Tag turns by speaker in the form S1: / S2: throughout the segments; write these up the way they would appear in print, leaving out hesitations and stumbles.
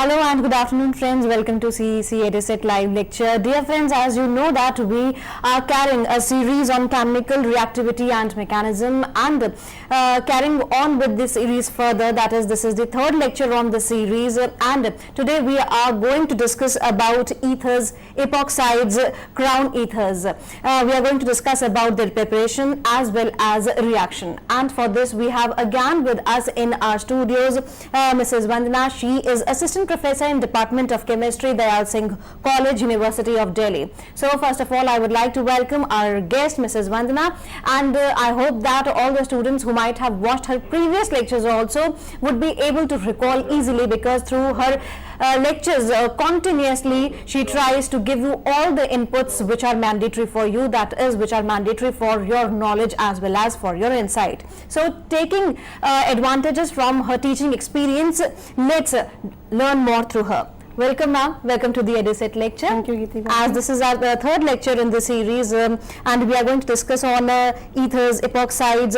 S1: Hello and good afternoon friends, welcome to CEC EduSet live lecture. Dear friends, as you know that we are carrying a series on chemical reactivity and mechanism, and carrying on with this series further, that is, this is the third lecture on the series, and today we are going to discuss about ethers, epoxides, crown ethers. We are going to discuss about their preparation as well as reaction, and for this we have again with us in our studios Mrs. Vandana. She is Assistant Professor in Department of Chemistry, Dayal Singh College, University of Delhi. So first of all, I would like to welcome our guest Mrs. Vandana, and I hope that all the students who might have watched her previous lectures also would be able to recall easily, because through her lectures continuously she tries to give you all the inputs which are mandatory for you, that is, which are mandatory for your knowledge as well as for your insight. So taking advantages from her teaching experience, let's learn more through her. Welcome ma'am, welcome to the EduSet lecture.
S2: Thank you, Geeti.
S1: As this is our third lecture in the series, and we are going to discuss on ethers, epoxides,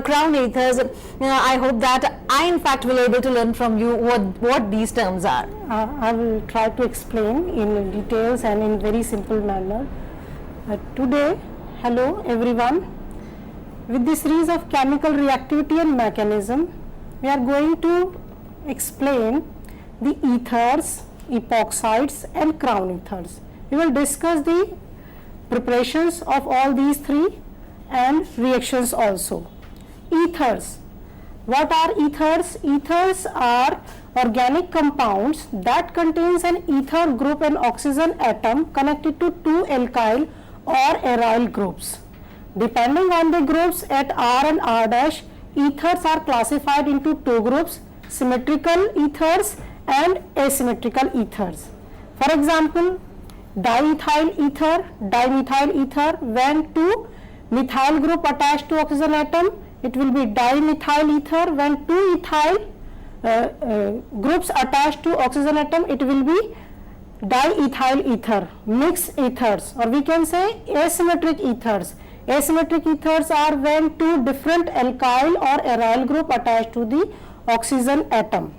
S1: crown ethers. I hope that I in fact will able to learn from you what these terms are.
S2: I will try to explain in details and in very simple manner. Today, hello everyone. With this series of chemical reactivity and mechanism, we are going to explain the ethers, epoxides and crown ethers. We will discuss the preparations of all these three and reactions also. Ethers. What are ethers? Ethers are organic compounds that contains an ether group and oxygen atom connected to two alkyl or aryl groups. Depending on the groups at R and R dash, ethers are classified into two groups: symmetrical ethers and asymmetrical ethers. For example, diethyl ether, dimethyl ether, when two methyl group attached to oxygen atom, it will be dimethyl ether. When two ethyl groups attached to oxygen atom, it will be diethyl ether. Mixed ethers, or we can say asymmetric ethers. Asymmetric ethers are when two different alkyl or aryl group attached to the oxygen atom.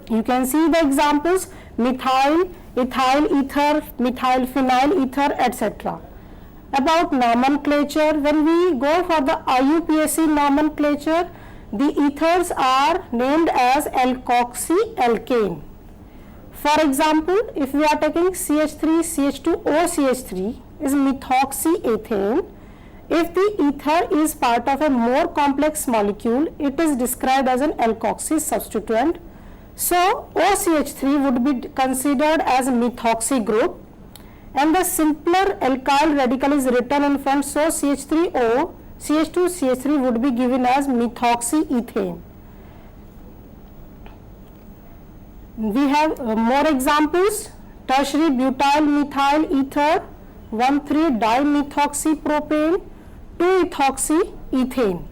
S2: You can see the examples: methyl, ethyl ether, methyl phenyl ether, etc. About nomenclature, when we go for the IUPAC nomenclature, the ethers are named as alkoxy-alkane. For example, if we are taking CH3, CH2O, CH3 is methoxyethane. If the ether is part of a more complex molecule, it is described as an alkoxy substituent. So OCH3 would be considered as a methoxy group, and the simpler alkyl radical is written in front, so CH3O, CH2, CH3 would be given as methoxyethane. We have more examples: tertiary butyl methyl ether, 1,3-dimethoxypropane, 2-ethoxyethane.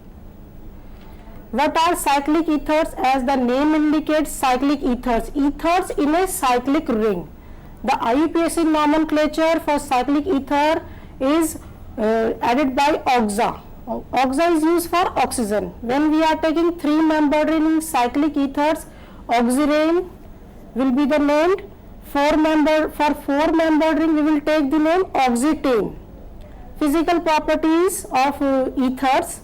S2: What are cyclic ethers? As the name indicates, cyclic ethers, ethers in a cyclic ring. The IUPAC nomenclature for cyclic ether is added by oxa. Oxa is used for oxygen. When we are taking three-membered ring in cyclic ethers, oxirane will be the name. For four-membered ring, we will take the name oxetane. Physical properties of ethers: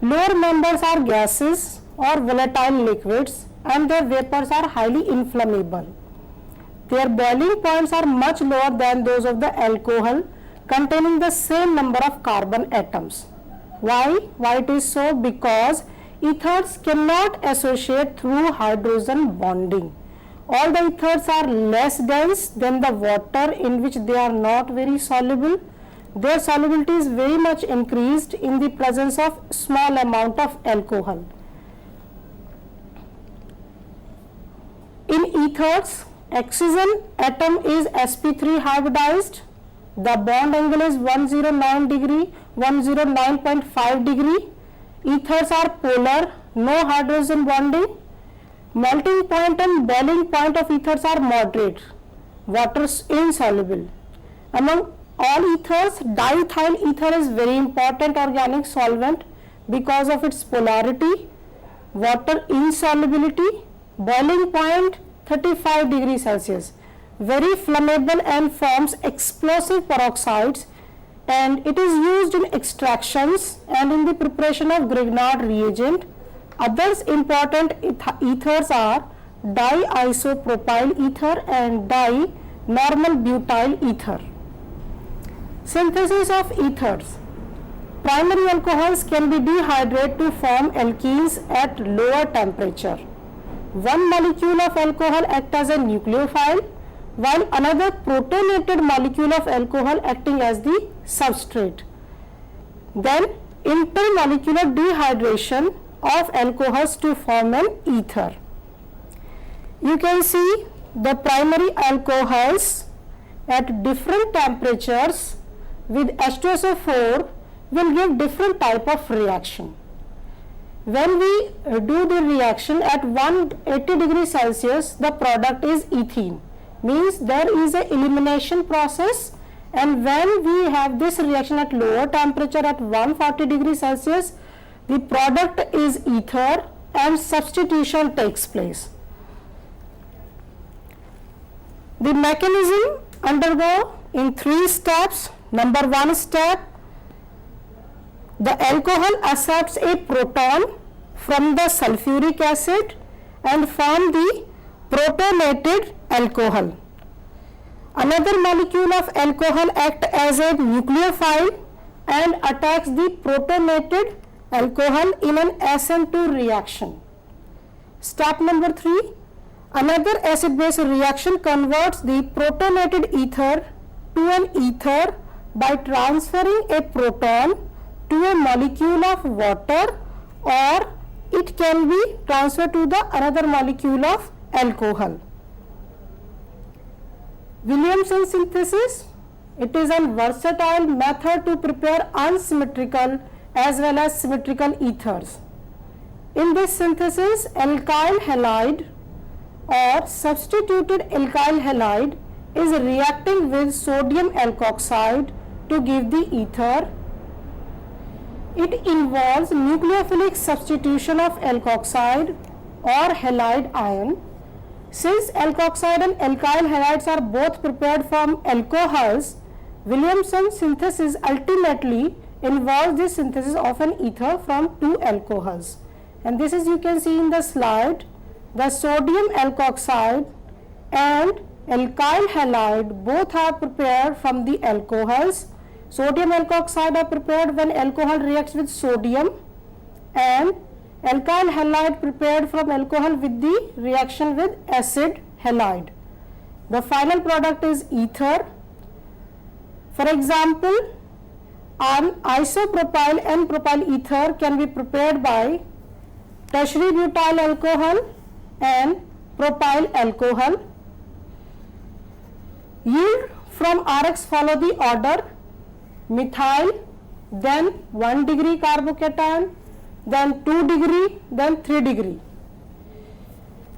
S2: lower members are gases or volatile liquids, and their vapors are highly inflammable. Their boiling points are much lower than those of the alcohol containing the same number of carbon atoms. Why it is so? Because ethers cannot associate through hydrogen bonding. All the ethers are less dense than the water in which they are not very soluble. Their solubility is very much increased in the presence of small amount of alcohol. In ethers, oxygen atom is sp3 hybridized. The bond angle is 109 degree, 109.5 degree. Ethers are polar, no hydrogen bonding. Melting point and boiling point of ethers are moderate, water insoluble. Among all ethers, diethyl ether is very important organic solvent because of its polarity, water insolubility, boiling point 35 degrees Celsius, very flammable and forms explosive peroxides, and it is used in extractions and in the preparation of Grignard reagent. Others important ethers are diisopropyl ether and di-normal butyl ether. Synthesis of ethers. Primary alcohols can be dehydrated to form alkenes at lower temperature. One molecule of alcohol acts as a nucleophile, while another protonated molecule of alcohol acting as the substrate. Then intermolecular dehydration of alcohols to form an ether. You can see the primary alcohols at different temperatures with H2SO4 will give different type of reaction. When we do the reaction at 180 degrees Celsius, the product is ethene, means there is a elimination process, and when we have this reaction at lower temperature at 140 degrees Celsius, the product is ether and substitution takes place. The mechanism undergo in 3 steps. Number 1 step, the alcohol accepts a proton from the sulfuric acid and form the protonated alcohol. Another molecule of alcohol acts as a nucleophile and attacks the protonated alcohol in an SN2 reaction. Step number 3, another acid-base reaction converts the protonated ether to an ether by transferring a proton to a molecule of water, or it can be transferred to the another molecule of alcohol. Williamson synthesis, it is a versatile method to prepare unsymmetrical as well as symmetrical ethers. In this synthesis, alkyl halide or substituted alkyl halide is reacting with sodium alkoxide to give the ether. It involves nucleophilic substitution of alkoxide or halide ion. Since alkoxide and alkyl halides are both prepared from alcohols, Williamson synthesis ultimately involves the synthesis of an ether from 2 alcohols. And this is, you can see in the slide, the sodium alkoxide and alkyl halide both are prepared from the alcohols. Sodium alkoxide are prepared when alcohol reacts with sodium, and alkyl halide prepared from alcohol with the reaction with acid halide. The final product is ether. For example, an isopropyl and propyl ether can be prepared by tertiary butyl alcohol and propyl alcohol. Yield from RX follow the order: methyl, then 1 degree carbocation, then 2 degree, then 3 degree.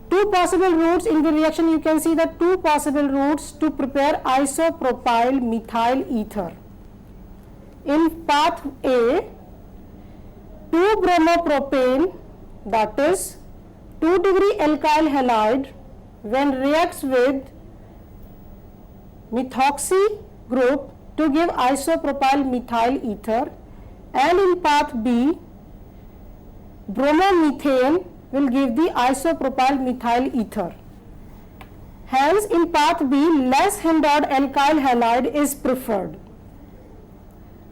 S2: 2 possible routes in the reaction. You can see the 2 possible routes to prepare isopropyl methyl ether. In path A, 2 bromopropane, that is 2 degree alkyl halide, when reacts with methoxy group to give isopropyl methyl ether, and in path B, bromomethane will give the isopropyl methyl ether. Hence, in path B, less hindered alkyl halide is preferred.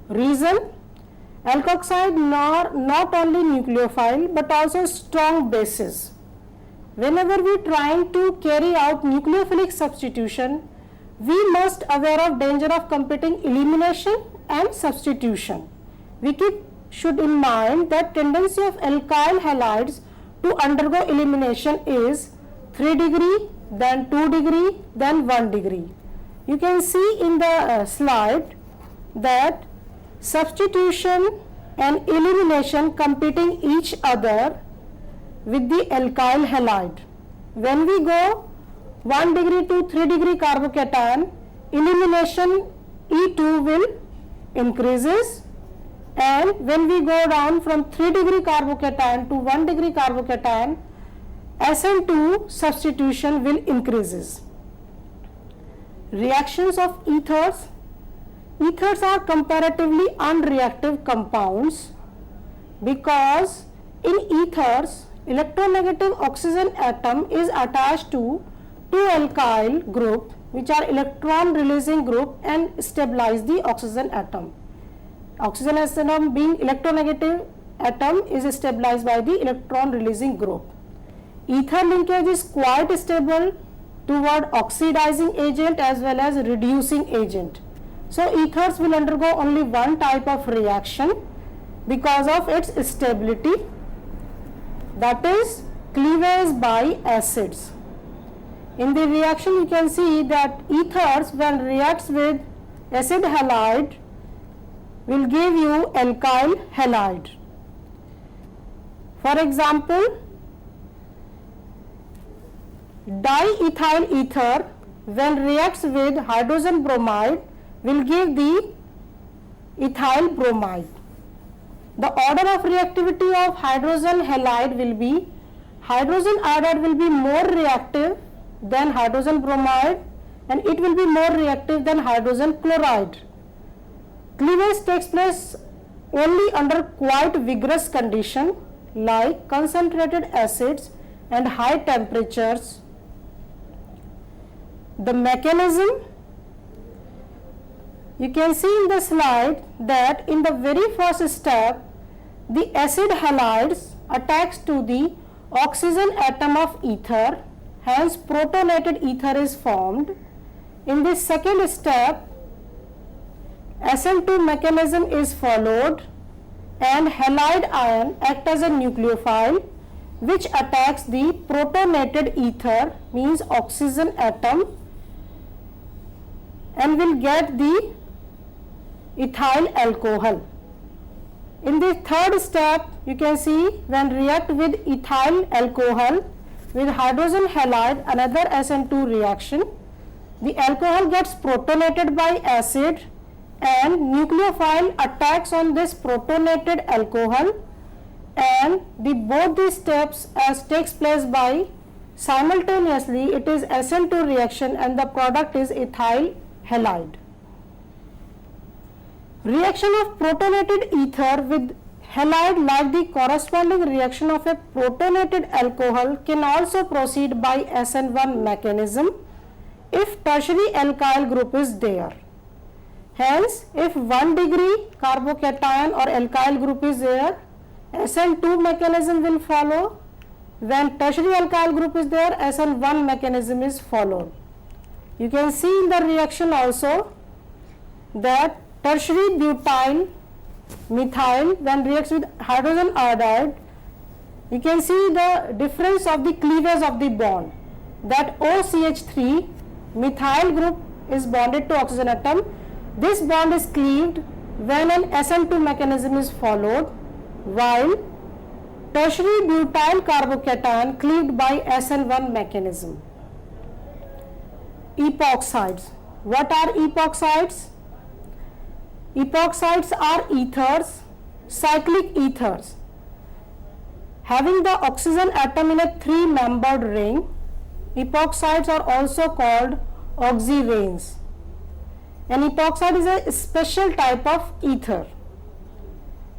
S2: Reason: alkoxide not only nucleophile but also strong bases. Whenever we trying to carry out nucleophilic substitution, we must aware of danger of competing elimination and substitution. We should in mind that tendency of alkyl halides to undergo elimination is 3 degree, then 2 degree, then 1 degree. You can see in the slide that substitution and elimination competing each other with the alkyl halide. When we go 1 degree to 3 degree carbocation, elimination E2 will increases, and when we go down from 3 degree carbocation to 1 degree carbocation, SN2 substitution will increases. Reactions of ethers. Ethers are comparatively unreactive compounds because in ethers electronegative oxygen atom is attached to two alkyl group which are electron releasing group and stabilize the oxygen atom. Oxygen atom being electronegative atom is stabilized by the electron releasing group. Ether linkage is quite stable toward oxidizing agent as well as reducing agent. So ethers will undergo only one type of reaction because of its stability, that is cleavage by acids. In the reaction you can see that ethers when reacts with acid halide will give you alkyl halide. For example, diethyl ether when reacts with hydrogen bromide will give the ethyl bromide. The order of reactivity of hydrogen halide will be hydrogen iodide will be more reactive than hydrogen bromide and it will be more reactive than hydrogen chloride. Cleavage takes place only under quite vigorous condition like concentrated acids and high temperatures. The mechanism, you can see in the slide that in the very first step the acid halides attacks to the oxygen atom of ether, hence protonated ether is formed. In this second step SN2 mechanism is followed and halide ion act as a nucleophile which attacks the protonated ether means oxygen atom and will get the ethyl alcohol. In the third step you can see when react with ethyl alcohol with hydrogen halide, another SN2 reaction, the alcohol gets protonated by acid and nucleophile attacks on this protonated alcohol and both these steps as takes place by simultaneously, it is SN2 reaction and the product is ethyl halide. Reaction of protonated ether with halide like the corresponding reaction of a protonated alcohol can also proceed by SN1 mechanism if tertiary alkyl group is there. Hence, if 1 degree carbocation or alkyl group is there, SN2 mechanism will follow. When tertiary alkyl group is there, SN1 mechanism is followed. You can see in the reaction also that tertiary butyl methyl when reacts with hydrogen iodide, you can see the difference of the cleavage of the bond, that OCH3 methyl group is bonded to oxygen atom. This bond is cleaved when an SN2 mechanism is followed, while tertiary butyl carbocation cleaved by SN1 mechanism. Epoxides. What are epoxides? Epoxides are ethers, cyclic ethers, having the oxygen atom in a 3-membered ring. Epoxides are also called oxyranes. An epoxide is a special type of ether.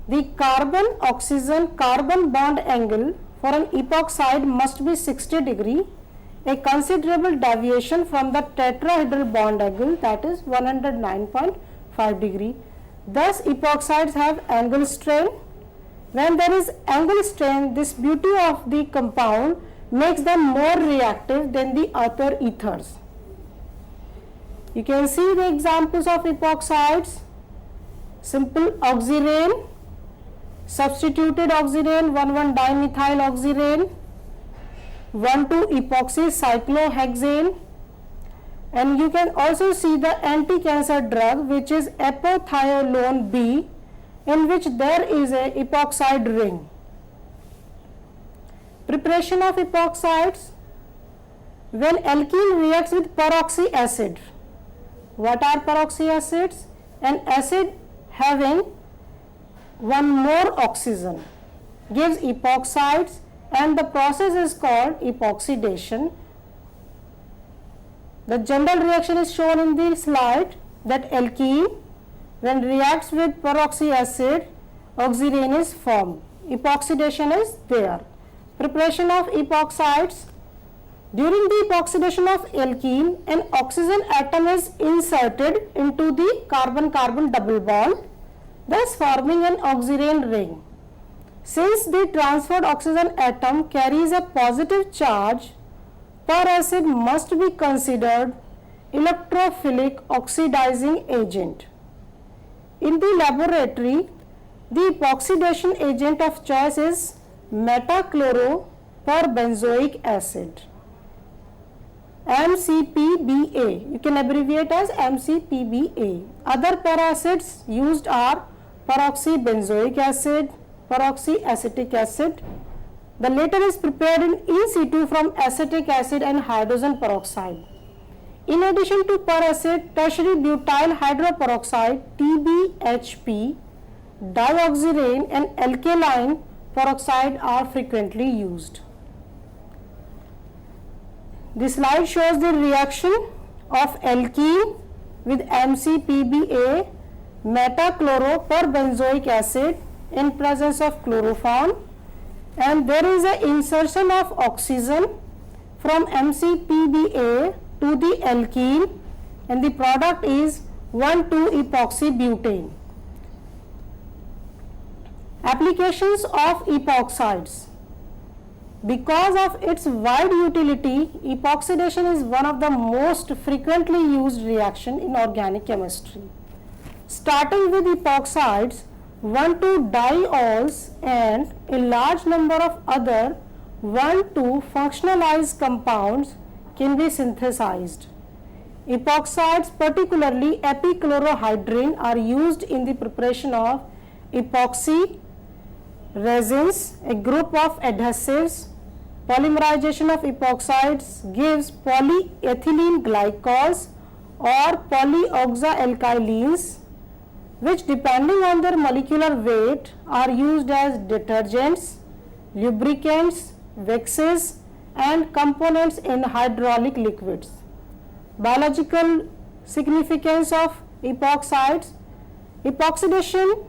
S2: The carbon-oxygen-carbon bond angle for an epoxide must be 60 degree, a considerable deviation from the tetrahedral bond angle, that is 109.5 degree. Thus, epoxides have angle strain. When there is angle strain, this beauty of the compound makes them more reactive than the other ethers. You can see the examples of epoxides: simple oxyrane, substituted oxyrane, 1,1-dimethyl oxyrane, 1,2-epoxy cyclohexane, and you can also see the anti-cancer drug which is epothiolone B, in which there is a epoxide ring. Preparation of epoxides. When alkene reacts with peroxy acid. What are peroxy acids? An acid having one more oxygen gives epoxides, and the process is called epoxidation. The general reaction is shown in the slide, that alkene when reacts with peroxy acid, oxirane is formed. Epoxidation is there. Preparation of epoxides. During the epoxidation of alkene, an oxygen atom is inserted into the carbon-carbon double bond, thus forming an oxirane ring. Since the transferred oxygen atom carries a positive charge, peracid must be considered electrophilic oxidizing agent. In the laboratory, the epoxidation agent of choice is metachloroperbenzoic acid, MCPBA. You can abbreviate as MCPBA. Other peracids used are peroxybenzoic acid, peroxyacetic acid. The latter is prepared in situ from acetic acid and hydrogen peroxide. In addition to peracid, tertiary butyl hydroperoxide TBHP, dioxirane and alkaline peroxide are frequently used. This slide shows the reaction of alkene with MCPBA, metachloroperbenzoic acid, in presence of chloroform, and there is an insertion of oxygen from MCPBA to the alkene, and the product is 1,2-epoxybutane. Applications of epoxides. Because of its wide utility, epoxidation is one of the most frequently used reaction in organic chemistry. Starting with epoxides, 1,2-diols and a large number of other 1,2-functionalized compounds can be synthesized. Epoxides, particularly epichlorohydrin, are used in the preparation of epoxy resins, a group of adhesives. Polymerization of epoxides gives polyethylene glycols or polyoxyalkylenes, which depending on their molecular weight are used as detergents, lubricants, waxes and components in hydraulic liquids. Biological significance of epoxides. Epoxidation,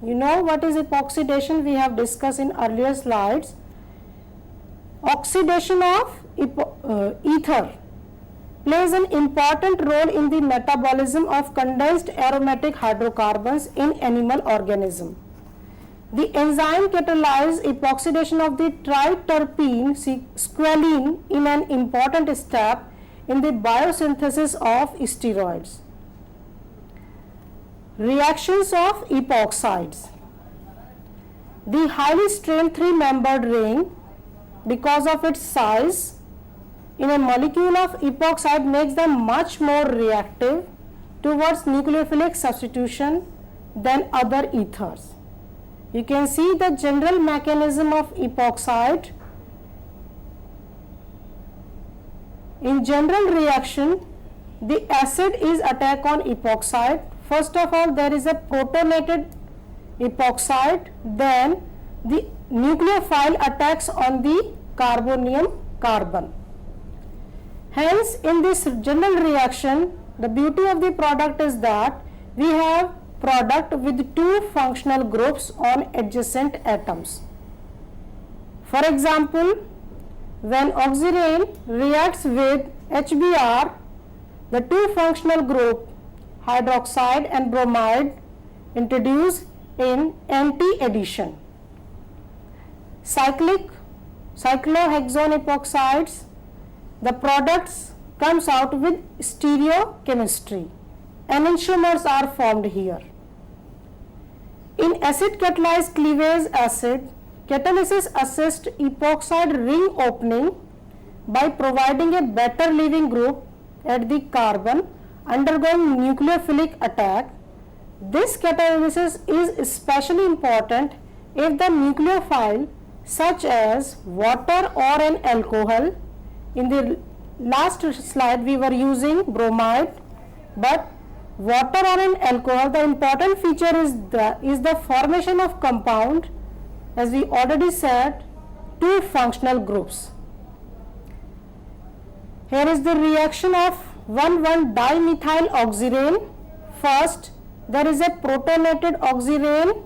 S2: you know what is epoxidation, we have discussed in earlier slides. Oxidation of ether plays an important role in the metabolism of condensed aromatic hydrocarbons in animal organism. The enzyme catalyzes epoxidation of the triterpene squalene in an important step in the biosynthesis of steroids. Reactions of epoxides. The highly strained three-membered ring, because of its size in a molecule of epoxide, makes them much more reactive towards nucleophilic substitution than other ethers. You can see the general mechanism of epoxide. In general reaction, the acid is attack on epoxide. First of all, there is a protonated epoxide, then the nucleophile attacks on the carbonium carbon. Hence, in this general reaction, the beauty of the product is that we have product with two functional groups on adjacent atoms. For example, when oxirane reacts with HBr, the two functional group hydroxide and bromide introduce in anti-addition. Cyclohexone epoxides, the products comes out with stereochemistry. Enantiomers are formed here. In acid catalyzed cleavage acid, catalysis assists epoxide ring opening by providing a better leaving group at the carbon undergoing nucleophilic attack. This catalysis is especially important if the nucleophile such as water or an alcohol. In the last slide we were using bromide, but water or an alcohol, the important feature is the formation of compound, as we already said, two functional groups. Here is the reaction of 1,1-dimethyl oxirane. First, there is a protonated oxirane.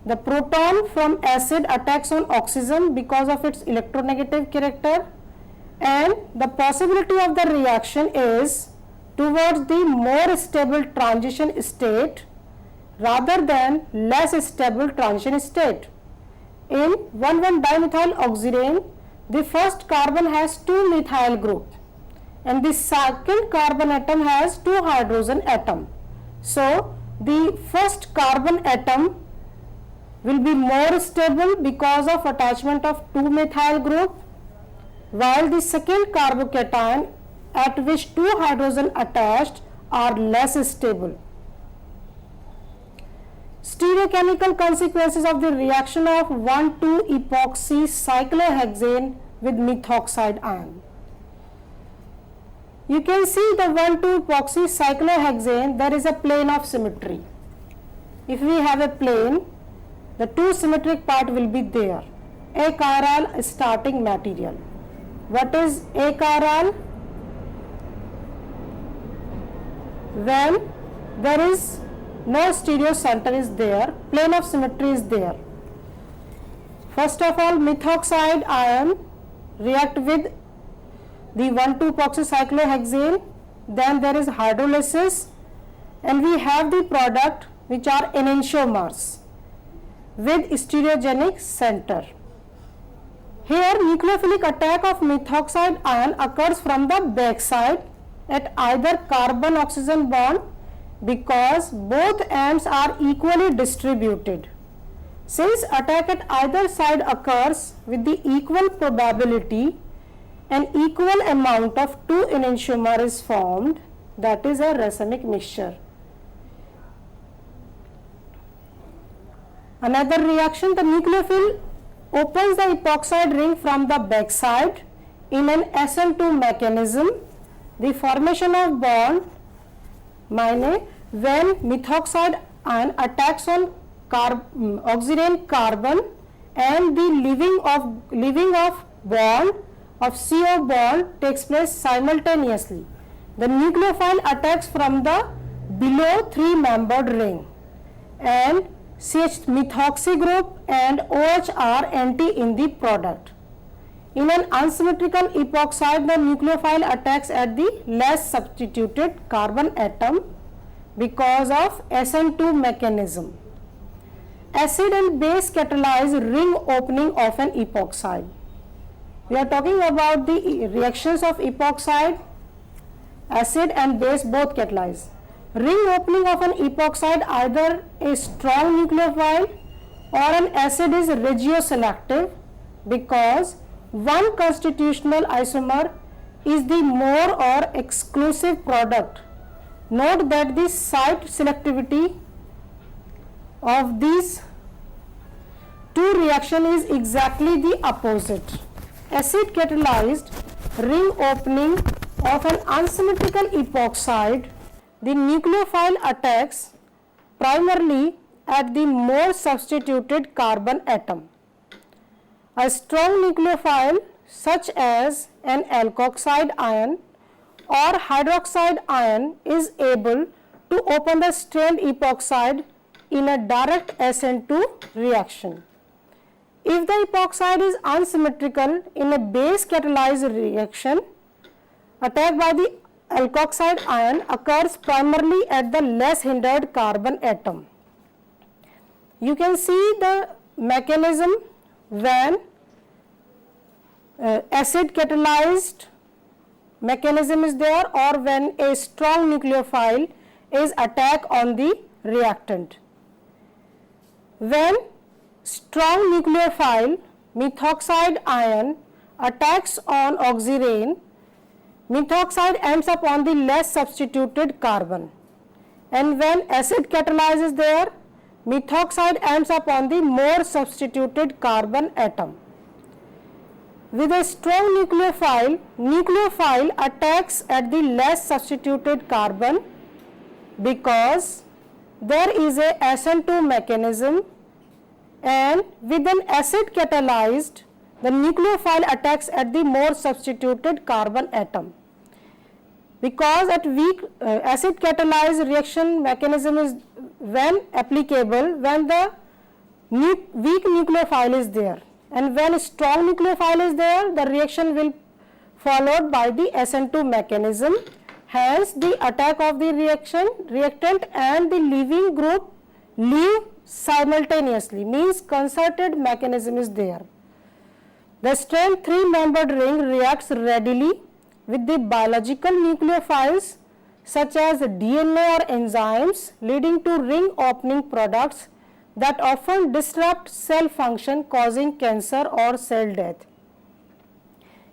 S2: The proton from acid attacks on oxygen because of its electronegative character, and the possibility of the reaction is towards the more stable transition state rather than less stable transition state. In 1,1-dimethyl oxirane, the first carbon has two methyl group and the second carbon atom has two hydrogen atom. So the first carbon atom will be more stable because of attachment of two methyl group, while the second carbocation at which two hydrogen attached are less stable. Stereochemical consequences of the reaction of 1,2-epoxy cyclohexane with methoxide ion. You can see the 1,2-epoxy cyclohexane, there is a plane of symmetry. If we have a plane, the two symmetric part will be there. Achiral starting material. What is achiral? When there is no stereo center is there, plane of symmetry is there. First of all, methoxide ion react with the 1,2-epoxy cyclohexane, then there is hydrolysis, and we have the product which are enantiomers with stereogenic center. Here nucleophilic attack of methoxide ion occurs from the backside at either carbon-oxygen bond because both ends are equally distributed. Since attack at either side occurs with the equal probability, an equal amount of two enantiomer is formed, that is a racemic mixture. Another reaction, the nucleophile opens the epoxide ring from the backside in an SN2 mechanism. The formation of bond when methoxide ion attacks on oxirane carbon and the leaving of bond of CO bond takes place simultaneously. The nucleophile attacks from the below three-membered ring, and CH methoxy group and OH are anti in the product. In an unsymmetrical epoxide, the nucleophile attacks at the less substituted carbon atom because of SN2 mechanism. Acid and base catalyze ring opening of an epoxide. We are talking about the reactions of epoxide. Acid and base both catalyze. Ring opening of an epoxide, either a strong nucleophile or an acid, is regioselective because one constitutional isomer is the more or exclusive product. Note that the site selectivity of these two reactions is exactly the opposite. Acid catalyzed ring opening of an unsymmetrical epoxide, the nucleophile attacks primarily at the more substituted carbon atom. A strong nucleophile such as an alkoxide ion or hydroxide ion is able to open the strained epoxide in a direct SN2 reaction. If the epoxide is unsymmetrical in a base catalyzed reaction, attack by the alkoxide ion occurs primarily at the less hindered carbon atom. You can see the mechanism when acid catalyzed mechanism is there or when a strong nucleophile is attacked on the reactant. When strong nucleophile methoxide ion attacks on oxirane, methoxide ends up on the less substituted carbon, and when acid catalyzes there, methoxide ends up on the more substituted carbon atom. With a strong nucleophile attacks at the less substituted carbon because there is a SN2 mechanism, and with an acid catalyzed, the nucleophile attacks at the more substituted carbon atom. Because at weak acid catalyzed reaction mechanism is when applicable when the weak nucleophile is there, and when strong nucleophile is there, the reaction will followed by the SN2 mechanism. Hence the attack of the reactant and the leaving group leave simultaneously, means concerted mechanism is there. The strand 3-membered ring reacts readily with the biological nucleophiles such as DNA or enzymes, leading to ring opening products that often disrupt cell function, causing cancer or cell death.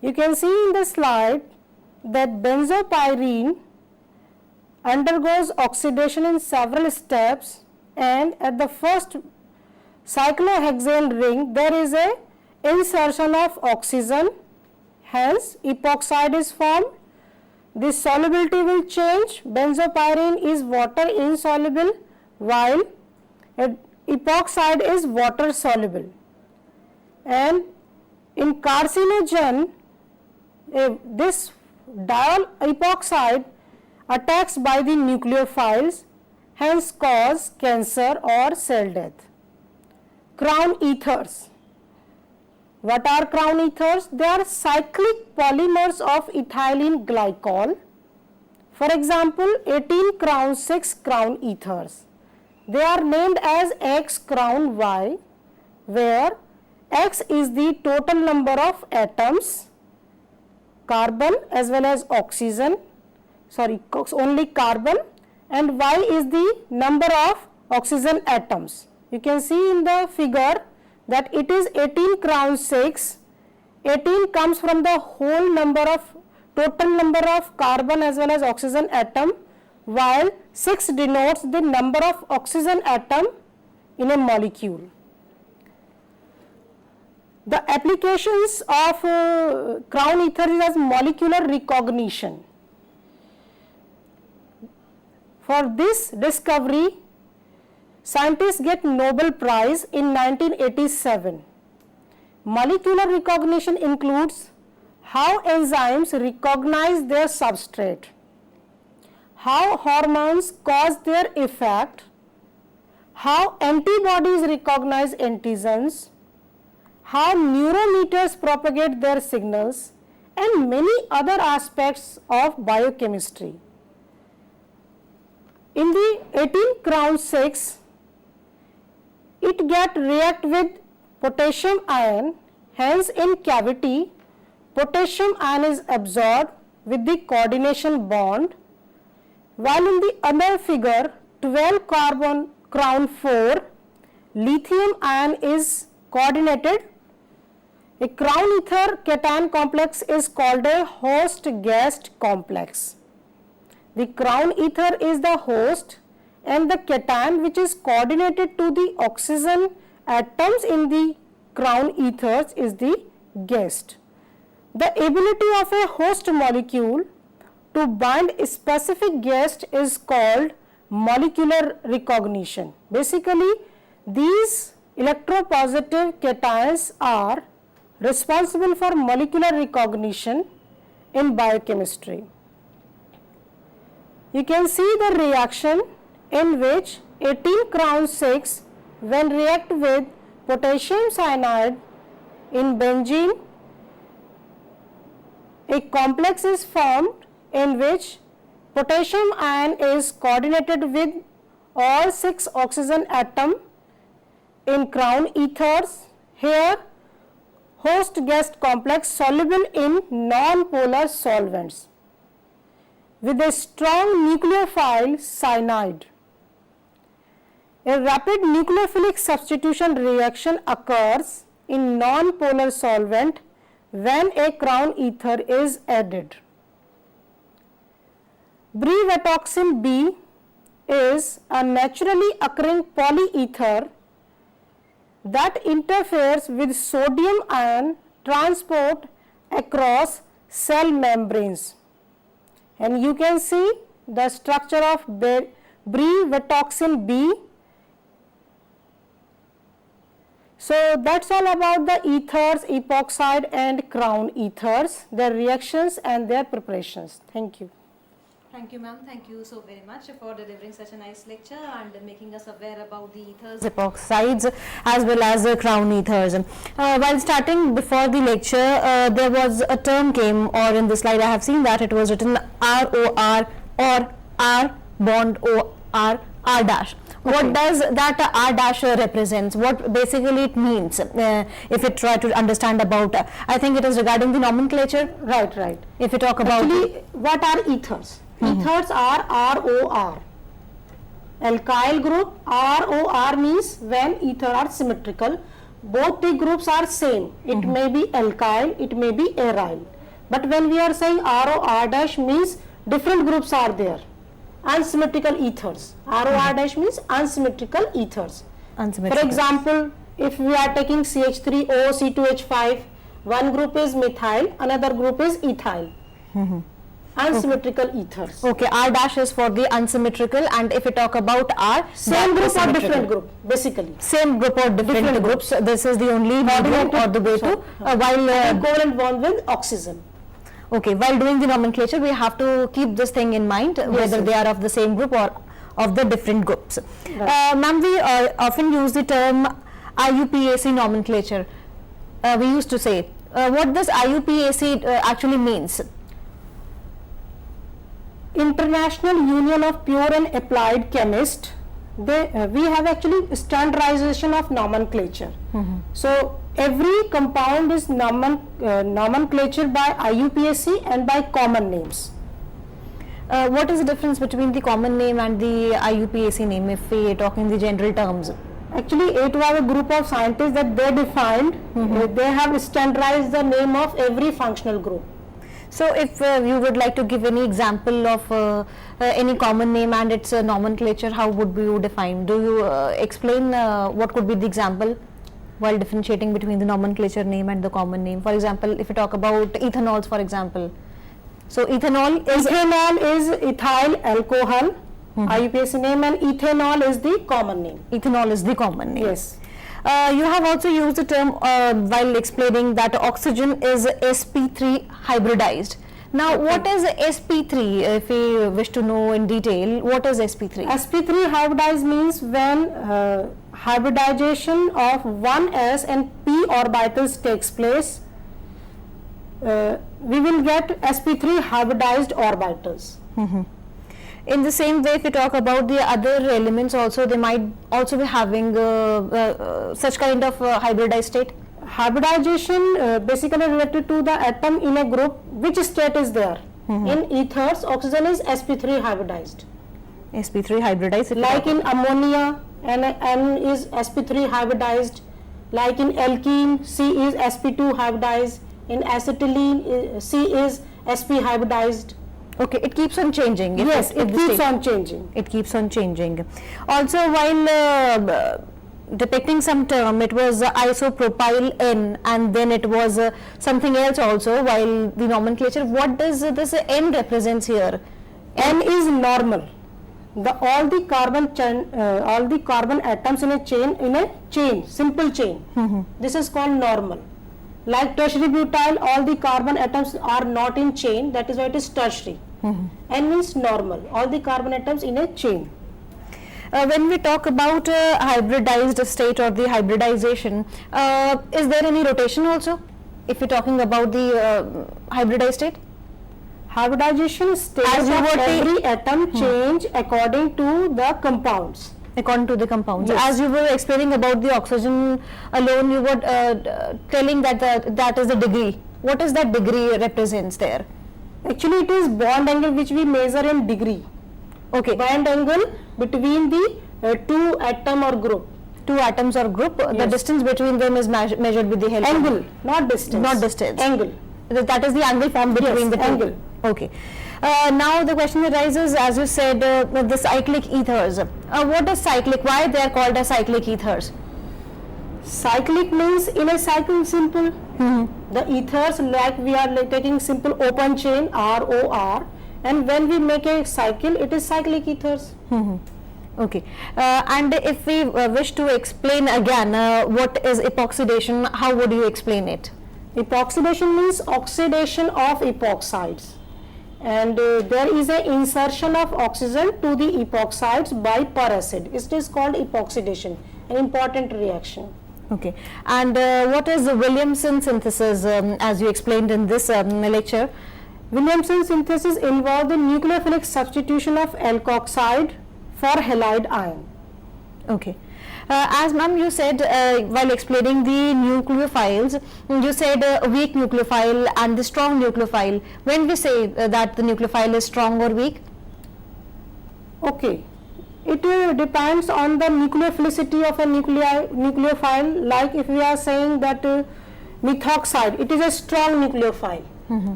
S2: You can see in the slide that benzopyrene undergoes oxidation in several steps, and at the first cyclohexane ring there is a insertion of oxygen, hence epoxide is formed. The solubility will change. Benzopyrene is water insoluble while epoxide is water soluble, and in carcinogen this diol epoxide attacks by the nucleophiles, hence cause cancer or cell death. Crown ethers. What are crown ethers? They are cyclic polymers of ethylene glycol. For example, 18 crown 6 crown ethers. They are named as X crown Y, where X is the total number of atoms, carbon as well as oxygen, only carbon, and Y is the number of oxygen atoms. You can see in the figure that it is 18 crown 6. 18 comes from the whole number of total number of carbon as well as oxygen atom, while 6 denotes the number of oxygen atom in a molecule. The applications of crown ether is as molecular recognition. For this discovery, scientists get Nobel Prize in 1987. Molecular recognition includes how enzymes recognize their substrate, how hormones cause their effect, how antibodies recognize antigens, how neurometers propagate their signals, and many other aspects of biochemistry. In the 18 crown 6, it react with potassium ion, hence in cavity potassium ion is absorbed with the coordination bond, while in the other figure 12 carbon crown 4 lithium ion is coordinated. A crown ether cation complex is called a host guest complex. The crown ether is the host and the cation which is coordinated to the oxygen atoms in the crown ethers is the guest. The ability of a host molecule to bind a specific guest is called molecular recognition. Basically, these electropositive cations are responsible for molecular recognition in biochemistry. You can see the reaction in which 18 crown 6 when react with potassium cyanide in benzene, a complex is formed in which potassium ion is coordinated with all 6 oxygen atom in crown ethers. Here host guest complex soluble in non-polar solvents with a strong nucleophile cyanide. A rapid nucleophilic substitution reaction occurs in non-polar solvent when a crown ether is added. Brevetoxin B is a naturally occurring polyether that interferes with sodium ion transport across cell membranes. And you can see the structure of brevetoxin B. So that's all about the ethers, epoxide and crown ethers, their reactions and their preparations. Thank you.
S1: Thank you, ma'am. Thank you so very much for delivering such a nice lecture and making us aware about the ethers, epoxides, as well as the crown ethers. While starting before the lecture, there was a term came, or in the slide I have seen that it was written ROR or R bond O R R dash. What does that R dash represents? What basically it means? If you try to understand about, I think it is regarding the nomenclature.
S2: Right, right.
S1: If you talk about
S2: Actually, what are ethers? Ethers are ROR. Alkyl group, ROR means when ether are symmetrical, both the groups are same. It may be alkyl, it may be aryl. But when we are saying ROR dash means different groups are there. Unsymmetrical ethers. ROR dash means unsymmetrical ethers.
S1: unsymmetrical.
S2: For example, if we are taking CH3O, C2H5, one group is methyl, another group is ethyl. Unsymmetrical ethers.
S1: Okay, R dash is for the unsymmetrical, and if we talk about R,
S2: Same
S1: that
S2: group
S1: is
S2: or
S1: symmetrical.
S2: different group, basically.
S1: Same group or different groups. This is the only medium or the way to while
S2: Covalent bond with oxygen.
S1: okay, while doing the nomenclature, we have to keep this thing in mind, whether
S2: yes.
S1: they are of the same group or of the different groups. Ma'am, we often use the term IUPAC nomenclature. We used to say, what does IUPAC actually means?
S2: International Union of Pure and Applied Chemists. We have actually standardization of nomenclature. So every compound is nomenclature by IUPAC and by common names.
S1: What is the difference between the common name and the IUPAC name, if we talk in the general terms?
S2: Actually, it was a group of scientists that they defined, they have standardized the name of every functional group.
S1: So, if you would like to give any example of any common name and its nomenclature, how would you define? Do you explain what could be the example while differentiating between the nomenclature name and the common name? For example, if you talk about ethanols, for example. So, ethanol is
S2: ethyl alcohol, IUPAC name, and ethanol is the common name.
S1: ethanol is the common name.
S2: Yes.
S1: You have also used the term while explaining that oxygen is sp3 hybridized. Now, what is sp3? If we wish to know in detail, what is sp3?
S2: sp3 hybridized means when hybridization of one s and p orbitals takes place, we will get sp3 hybridized orbitals.
S1: In the same way, if we talk about the other elements also, they might also be having such kind of hybridized state.
S2: Hybridization basically related to the atom in a group, which state is there. In ethers, oxygen is sp3 hybridized.
S1: sp3 hybridized.
S2: Like in ammonia, N is sp3 hybridized. Like in alkene, C is sp2 hybridized. In acetylene, C is sp hybridized.
S1: Okay, it keeps on changing.
S2: Yes, it keeps on changing.
S1: It keeps on changing. Also, while depicting some term, it was isopropyl N, and then it was something else also. While the nomenclature, what does this N represents here?
S2: N is normal. All the carbon atoms in a chain, simple chain. This is called normal. Like tertiary butyl, all the carbon atoms are not in chain, that is why it is tertiary. N means normal, all the carbon atoms in a chain.
S1: When we talk about hybridized state or the hybridization, is there any rotation also? If we're talking about the hybridized state?
S2: Hybridization state of every atom change according to the compounds.
S1: According to the compounds.
S2: Yes.
S1: As you were explaining about the oxygen alone, you were telling that that is the degree. What is that degree represents there?
S2: Actually, it is bond angle which we measure in degree.
S1: Okay.
S2: Bond angle between the two atom or group.
S1: Two atoms or group, the distance between them is measured with the help
S2: Angle,
S1: of
S2: not distance.
S1: not distance.
S2: Angle.
S1: That is the angle formed between the two.
S2: Angle.
S1: Okay. Now the question arises, as you said, the cyclic ethers. What is cyclic? Why they are called as cyclic ethers?
S2: Cyclic means in a cycle simple. The ethers, like we are taking simple open chain ROR, and when we make a cycle, it is cyclic ethers.
S1: Okay, and if we wish to explain again what is epoxidation, how would you explain it?
S2: Epoxidation means oxidation of epoxides, and there is a insertion of oxygen to the epoxides by peracid. It is called epoxidation, an important reaction.
S1: Okay, and what is the Williamson synthesis, as you explained in this lecture?
S2: Williamson synthesis involves the nucleophilic substitution of alkoxide for halide ion.
S1: Okay. As ma'am you said while explaining the nucleophiles, you said weak nucleophile and the strong nucleophile. When we say that the nucleophile is strong or weak?
S2: Okay, it depends on the nucleophilicity of a nucleophile. Like if we are saying that methoxide, it is a strong nucleophile.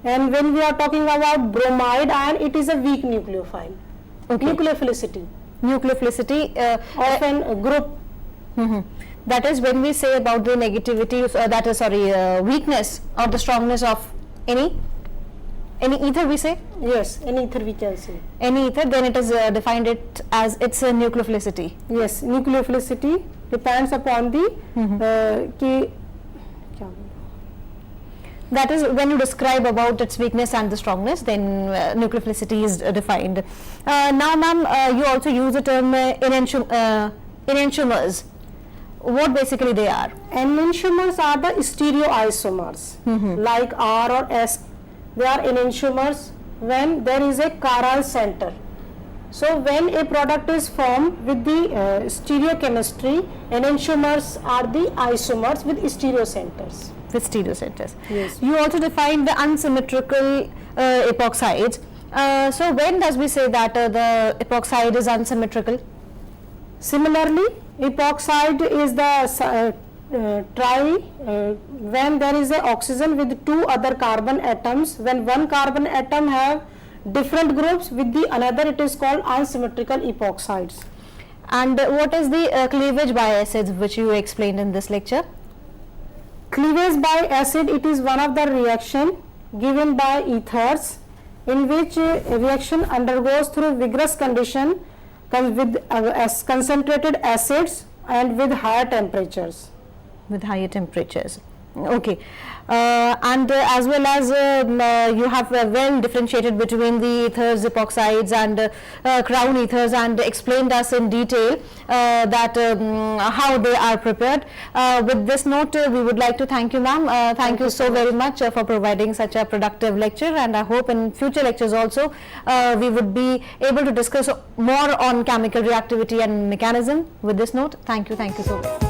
S2: And when we are talking about bromide ion, it is a weak nucleophile.
S1: Okay.
S2: Nucleophilicity.
S1: Nucleophilicity
S2: Of a group.
S1: that is when we say about the negativity, that is weakness or the strongness of any ether, we say?
S2: Yes, any ether we can say.
S1: Any ether, then it is defined it as its nucleophilicity.
S2: Yes, nucleophilicity depends upon the
S1: That is when you describe about its weakness and the strongness, then nucleophilicity is defined. Now ma'am, you also use the term enantiomers. What basically they are?
S2: Enantiomers are the stereoisomers, like R or S. They are enantiomers when there is a chiral center. So when a product is formed with the stereochemistry, enantiomers are the isomers with stereocenters.
S1: With stereocenters.
S2: Yes.
S1: You also define the unsymmetrical epoxides. So when does we say that the epoxide is unsymmetrical?
S2: Similarly, epoxide is the when there is a oxygen with two other carbon atoms. When one carbon atom have different groups with the another, it is called unsymmetrical epoxides.
S1: And what is the cleavage by acids, which you explained in this lecture?
S2: Cleavage by acid, it is one of the reaction given by ethers, in which reaction undergoes through vigorous condition with concentrated acids and with higher temperatures.
S1: With higher temperatures. Okay. And as well as you have well differentiated between the ethers, epoxides and crown ethers, and explained us in detail that how they are prepared. With this note, we would like to thank you ma'am. Thank you so very much for providing such a productive lecture, and I hope in future lectures also we would be able to discuss more on chemical reactivity and mechanism. With this note, thank you so much.